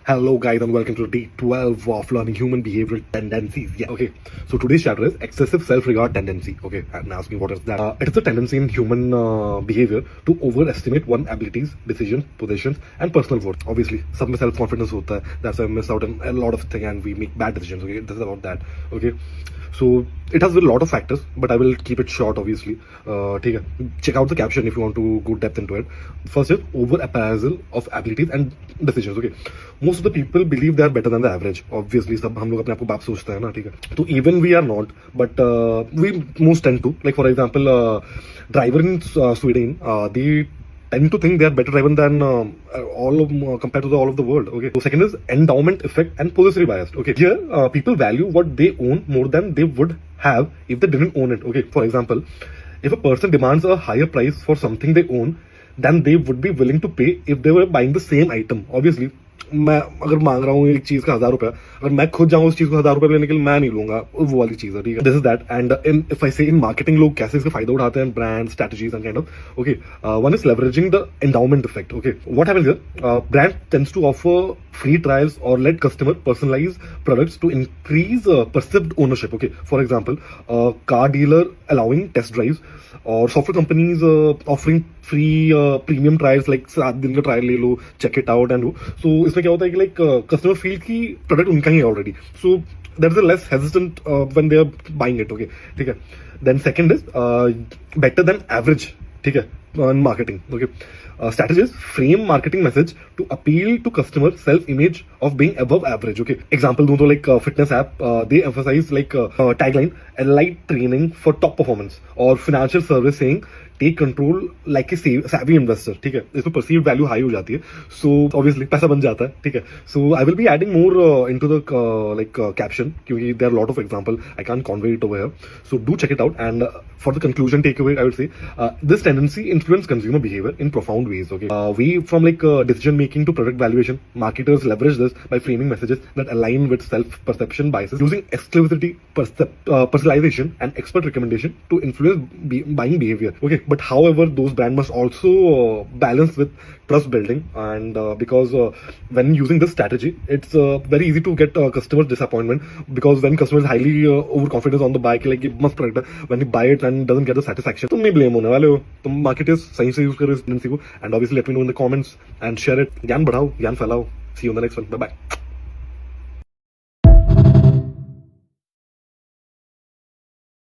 Hello guys and welcome to day 12 of learning human behavioral tendencies. Yeah, okay. So today's chapter is excessive self-regard tendency. Okay, and ask me what is that? It is a tendency in human behavior to overestimate one's abilities, decisions, positions, and personal worth. Obviously, सब में self-confidence होता है. That's why we miss out on a lot of things and we make bad decisions. Okay, this is about that. Okay. So it has a lot of factors, but I will keep it short. Obviously, ठीक है. Check out the caption if you want to go depth into it. First is over appraisal of abilities and decisions. Okay, most of the people believe they are better than the average. Obviously, सब हम लोग अपने आप को बाप सोचते हैं ना, ठीक है. तो even we are not, but we most tend to. Like for example, driver in Sweden, they tend to think they are better driven than all of compared to all of the world. Okay. So second is endowment effect and possessory bias. Okay. Here people value what they own more than they would have if they didn't own it. Okay. For example, if a person demands a higher price for something they own, then they would be willing to pay if they were buying the same item. Obviously, मैं अगर मांग रहा हूँ एक चीज का 1000 रुपया, अगर मैं खुद जाऊँ उस चीज को 1000 रुपये लेने के लिए, मैं नहीं लूंगा वो वाली चीज है. ठीक है. This is that. And in if I say in marketing लोग कैसे इसका फायदा उठाते हैं, brand strategies and kind of. Okay, one is leveraging the endowment effect. Okay, what happens here, brand tends to offer free trials or let customer personalize products to increase perceived ownership. Okay, for example, car dealer allowing test drives or software companies offering free premium trials, like 7 दिन का trial ले लो, check it out and so इसमें क्या होता है कि like customer feel कि product उनका ही है already, so there is a less hesitant when they are buying it. Okay, ठीक है. Then second is better than average. ठीक है, on marketing. Okay, strategies frame marketing message to appeal to customer self image of being above average. Okay, example दूँ तो like fitness app, they emphasize like tagline elite training for top performance, or financial service saying take control like a savvy investor. ठीक है, इसमें perceive value high हो जाती है, so obviously पैसा बन जाता है. ठीक है. So I will be adding more into the like caption, क्योंकि there are lot of example, I can't convey it over here. So do check it out. And for the conclusion takeaway, I would say this tendency influence consumer behavior in profound ways. Okay, we from like decision making to product valuation, marketers leverage this by framing messages that align with self perception biases, using exclusivity, personalization, and expert recommendation to influence buying behavior. Okay, but however, those brands must also balance with trust building, and because when using this strategy, it's very easy to get customers disappointment, because when customers highly overconfident on the bike, like must product, when you buy it and doesn't get the satisfaction, तुम नहीं blame होने वाले हो, तुम market is सही से use करो इस tendency को. And obviously let me know in the comments and share it. ज्ञान बढ़ाओ, ज्ञान फैलाओ. See you on the next one. Bye bye.